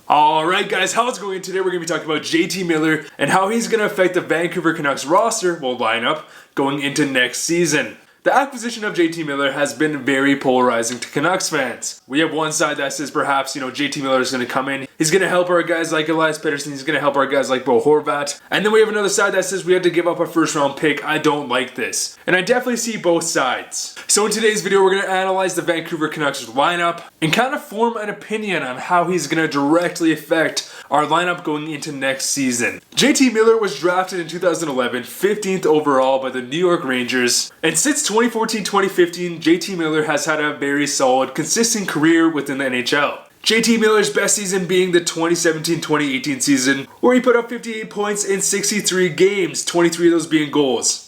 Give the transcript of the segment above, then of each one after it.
Alright guys, how's it going? Today we're going to be talking about JT Miller and how he's going to affect the Vancouver Canucks roster, lineup, going into next season. The acquisition of JT Miller has been very polarizing to Canucks fans. We have one side that says perhaps, JT Miller is going to come in. He's going to help our guys like Elias Pettersson. He's going to help our guys like Bo Horvat. And then we have another side that says we had to give up a first round pick. I don't like this. And I definitely see both sides. So in today's video, we're going to analyze the Vancouver Canucks lineup and kind of form an opinion on how he's going to directly affect our lineup going into next season. JT Miller was drafted in 2011, 15th overall by the New York Rangers. And since 2014-2015, JT Miller has had a very solid, consistent career within the NHL. JT Miller's best season being the 2017-2018 season, where he put up 58 points in 63 games, 23 of those being goals.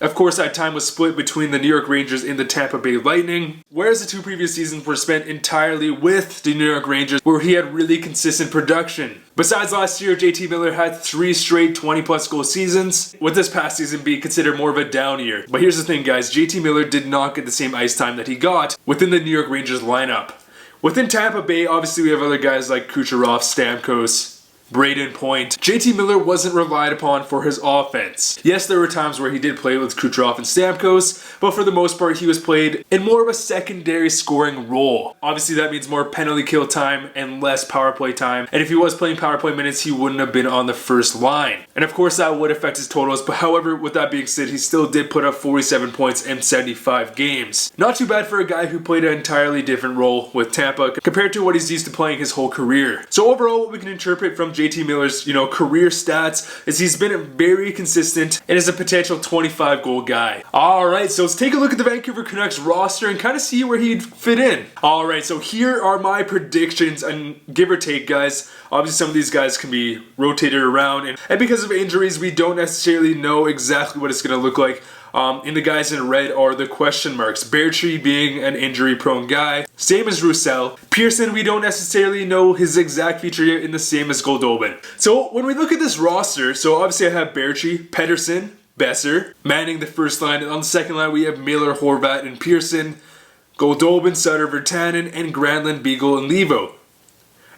Of course, that time was split between the New York Rangers and the Tampa Bay Lightning, whereas the two previous seasons were spent entirely with the New York Rangers, where he had really consistent production. Besides last year, JT Miller had 3 straight 20-plus goal seasons, with this past season being considered more of a down year. But here's the thing, guys, JT Miller did not get the same ice time that he got within the New York Rangers lineup. Within Tampa Bay, obviously we have other guys like Kucherov, Stamkos, Braden Point. JT Miller wasn't relied upon for his offense. Yes, there were times where he did play with Kucherov and Stamkos, but for the most part he was played in more of a secondary scoring role. Obviously that means more penalty kill time and less power play time, and if he was playing power play minutes he wouldn't have been on the first line. And of course that would affect his totals, but however, with that being said, he still did put up 47 points in 75 games. Not too bad for a guy who played an entirely different role with Tampa compared to what he's used to playing his whole career. So overall, what we can interpret from JT Miller's, career stats is he's been very consistent and is a potential 25 goal guy. Alright, so let's take a look at the Vancouver Canucks roster and kind of see where he'd fit in. Alright, so here are my predictions, and give or take, guys. Obviously some of these guys can be rotated around, and because of injuries we don't necessarily know exactly what it's going to look like. In the guys in red are the question marks. Bertree being an injury-prone guy, same as Roussel. Pearson, we don't necessarily know his exact feature yet, in the same as Goldobin. So when we look at this roster, so obviously I have Bertree, Pettersson, Besser, manning the first line, and on the second line we have Miller, Horvat, and Pearson, Goldobin, Sutter, Virtanen, and Granlund, Beagle, and Levo.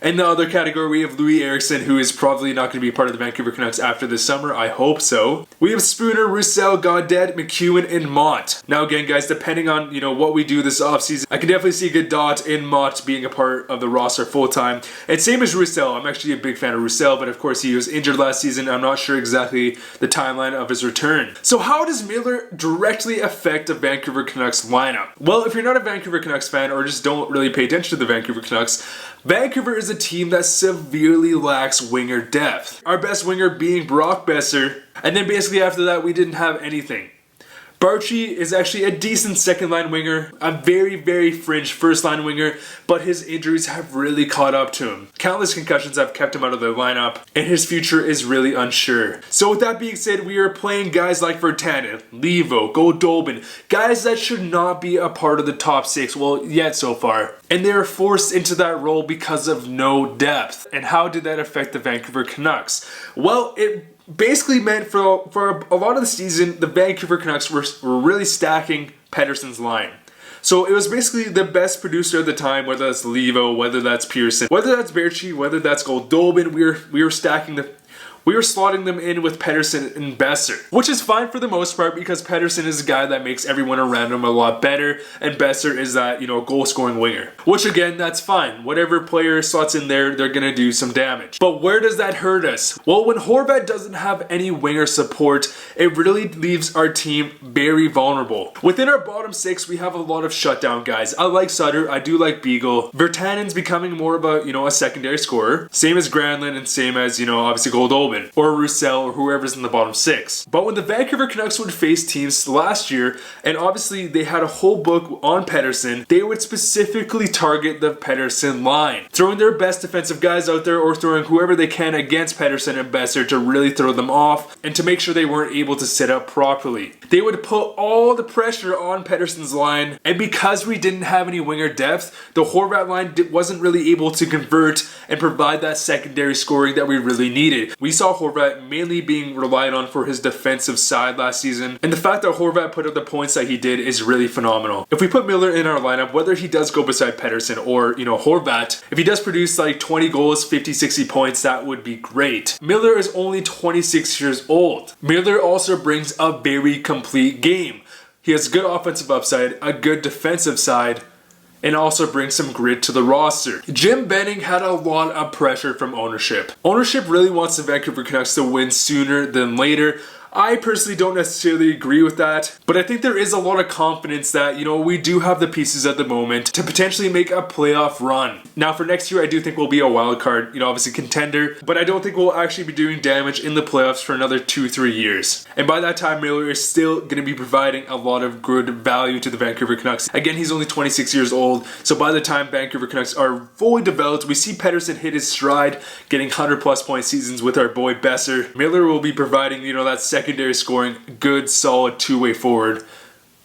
In the other category, we have Louis Eriksson, who is probably not going to be part of the Vancouver Canucks after this summer. I hope so. We have Spooner, Roussel, Gaudette, McEwen, and Mott. Now again, guys, depending on, what we do this offseason, I can definitely see Gaudette and Mott being a part of the roster full-time. And same as Roussel. I'm actually a big fan of Roussel, but of course he was injured last season. I'm not sure exactly the timeline of his return. So how does Miller directly affect the Vancouver Canucks lineup? Well, if you're not a Vancouver Canucks fan or just don't really pay attention to the Vancouver Canucks, Vancouver is a team that severely lacks winger depth. Our best winger being Brock Besser, and then basically after that we didn't have anything. Bertree is actually a decent second-line winger, a very, very fringe first-line winger, but his injuries have really caught up to him. Countless concussions have kept him out of the lineup, and his future is really unsure. So with that being said, we are playing guys like Virtanen, Levo, Goldobin, guys that should not be a part of the top 6, yet so far. And they are forced into that role because of no depth. And how did that affect the Vancouver Canucks? Well, it basically meant for a lot of the season, the Vancouver Canucks were really stacking Pettersson's line. So it was basically the best producer at the time, whether that's Levo, whether that's Pearson, whether that's Bertree, whether that's Goldobin. We were stacking we were slotting them in with Pettersson and Besser, which is fine for the most part because Pettersson is a guy that makes everyone around him a lot better, and Besser is that, goal-scoring winger. Which again, that's fine. Whatever player slots in there, they're gonna do some damage. But where does that hurt us? Well, when Horvat doesn't have any winger support, it really leaves our team very vulnerable. Within our bottom 6, we have a lot of shutdown guys. I like Sutter, I do like Beagle. Virtanen's becoming more of a, a secondary scorer. Same as Granlund and same as, obviously Goldobin or Roussel or whoever's in the bottom 6. But when the Vancouver Canucks would face teams last year, and obviously they had a whole book on Pettersson, they would specifically target the Pettersson line, throwing their best defensive guys out there or throwing whoever they can against Pettersson and Besser to really throw them off and to make sure they weren't able to set up properly. They would put all the pressure on Pettersson's line, and because we didn't have any winger depth, the Horvat line wasn't really able to convert and provide that secondary scoring that we really needed. We saw Horvat mainly being relied on for his defensive side last season, and the fact that Horvat put up the points that he did is really phenomenal. If we put Miller in our lineup, whether he does go beside Pettersson or, Horvat, if he does produce like 20 goals, 50, 60 points, that would be great. Miller is only 26 years old. Miller also brings a very complete game. He has good offensive upside, a good defensive side, and also brings some grit to the roster. Jim Benning had a lot of pressure from ownership. Ownership really wants the Vancouver Canucks to win sooner than later. I personally don't necessarily agree with that, but I think there is a lot of confidence that, we do have the pieces at the moment to potentially make a playoff run. Now for next year, I do think we'll be a wild card, obviously contender, but I don't think we'll actually be doing damage in the playoffs for another 2-3 years. And by that time, Miller is still going to be providing a lot of good value to the Vancouver Canucks. Again, he's only 26 years old, so by the time Vancouver Canucks are fully developed, we see Pettersson hit his stride, getting 100+ point seasons with our boy Besser. Miller will be providing, that secondary scoring, good, solid two-way forward,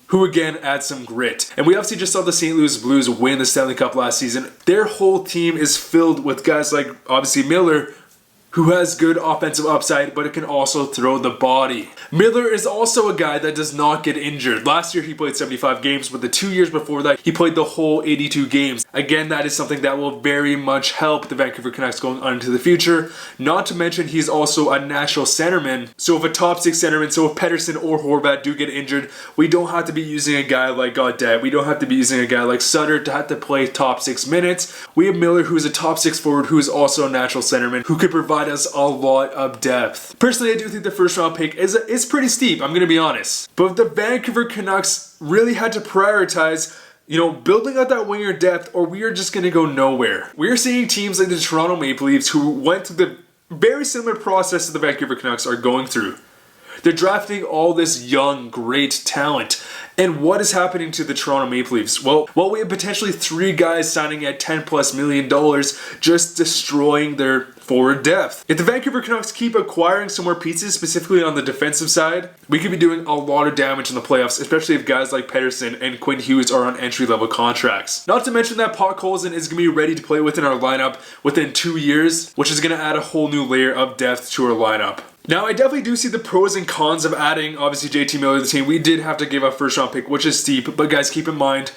who again adds some grit. And we obviously just saw the St. Louis Blues win the Stanley Cup last season. Their whole team is filled with guys like, obviously, Miller, who has good offensive upside, but it can also throw the body. Miller is also a guy that does not get injured. Last year he played 75 games, but the 2 years before that he played the whole 82 games. Again, that is something that will very much help the Vancouver Canucks going on into the future. Not to mention he's also a natural centerman. So if a top 6 centerman, so if Pettersson or Horvat do get injured, we don't have to be using a guy like Gaudette. We don't have to be using a guy like Sutter to have to play top 6 minutes. We have Miller, who's a top 6 forward, who is also a natural centerman, who could provide us a lot of depth. Personally, I do think the first round pick is pretty steep, I'm going to be honest. But the Vancouver Canucks really had to prioritize building out that winger depth, or we are just going to go nowhere. We are seeing teams like the Toronto Maple Leafs, who went through the very similar process that the Vancouver Canucks are going through. They're drafting all this young, great talent. And what is happening to the Toronto Maple Leafs? Well, we have potentially 3 guys signing at $10+ million, just destroying their forward depth. If the Vancouver Canucks keep acquiring some more pieces, specifically on the defensive side, we could be doing a lot of damage in the playoffs, especially if guys like Pettersson and Quinn Hughes are on entry-level contracts. Not to mention that Podkolzin is going to be ready to play within our lineup within 2 years, which is going to add a whole new layer of depth to our lineup. Now, I definitely do see the pros and cons of adding, obviously, JT Miller to the team. We did have to give up first round pick, which is steep, but guys, keep in mind,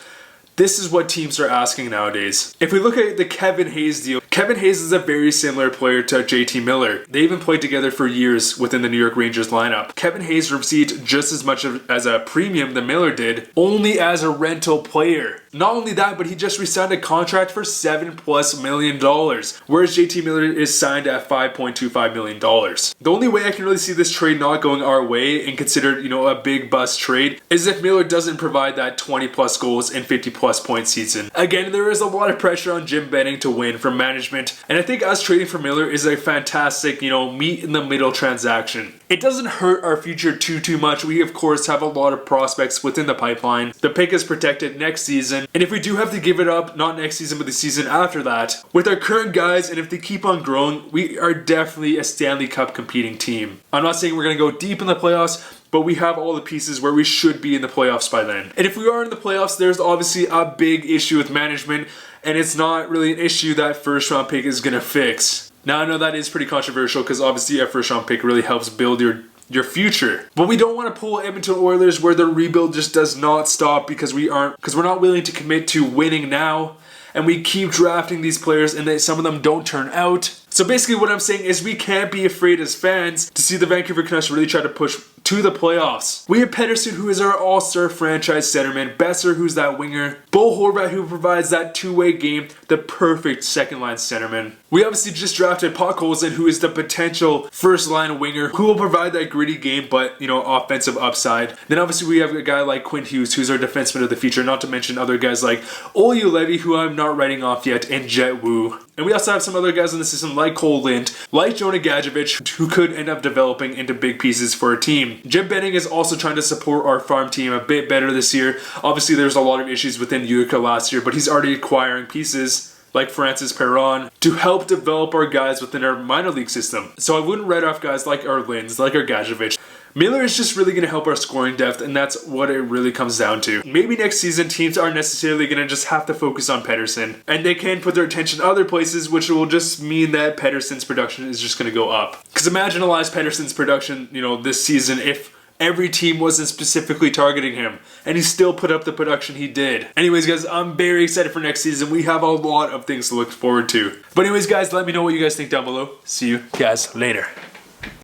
this is what teams are asking nowadays. If we look at the Kevin Hayes deal, Kevin Hayes is a very similar player to JT Miller. They even played together for years within the New York Rangers lineup. Kevin Hayes received just as much as a premium than Miller did, only as a rental player. Not only that, but he just re-signed a contract for $7+ million, whereas JT Miller is signed at $5.25 million. The only way I can really see this trade not going our way and considered, a big bust trade is if Miller doesn't provide that 20+ goals and 50+ point season. Again, there is a lot of pressure on Jim Benning to win from management, and I think us trading for Miller is a fantastic, meet in the middle transaction. It doesn't hurt our future too much. We, of course, have a lot of prospects within the pipeline. The pick is protected next season. And if we do have to give it up, not next season, but the season after that, with our current guys, and if they keep on growing, we are definitely a Stanley Cup competing team. I'm not saying we're going to go deep in the playoffs, but we have all the pieces where we should be in the playoffs by then. And if we are in the playoffs, there's obviously a big issue with management, and it's not really an issue that first round pick is going to fix. Now, I know that is pretty controversial because obviously a first round pick really helps build your future. But we don't want to pull Edmonton Oilers where the rebuild just does not stop because we're not willing to commit to winning now, and we keep drafting these players and some of them don't turn out. So basically what I'm saying is we can't be afraid as fans to see the Vancouver Canucks really try to push to the playoffs. We have Pettersson, who is our all-star franchise centerman, Besser, who's that winger, Bo Horvat, who provides that two-way game, the perfect second-line centerman. We obviously just drafted Podkolzin, who is the potential first-line winger, who will provide that gritty game, but, offensive upside. Then obviously we have a guy like Quinn Hughes, who's our defenseman of the future, not to mention other guys like Olli Levy, who I'm not writing off yet, and Jet Wu. And we also have some other guys in the system like Cole Lind, like Jonah Gadjevich, who could end up developing into big pieces for a team. Jim Benning is also trying to support our farm team a bit better this year. Obviously, there's a lot of issues within Utica last year, but he's already acquiring pieces. like Francis Perron, to help develop our guys within our minor league system. So I wouldn't write off guys like our Linds, like our Gajovic. Miller is just really going to help our scoring depth, and that's what it really comes down to. Maybe next season teams aren't necessarily going to just have to focus on Pettersson, and they can put their attention other places, which will just mean that Pettersson's production is just going to go up. Because imagine Elias Pettersson's production, this season if every team wasn't specifically targeting him, and he still put up the production he did. Anyways, guys, I'm very excited for next season. We have a lot of things to look forward to. But anyways, guys, let me know what you guys think down below. See you guys later.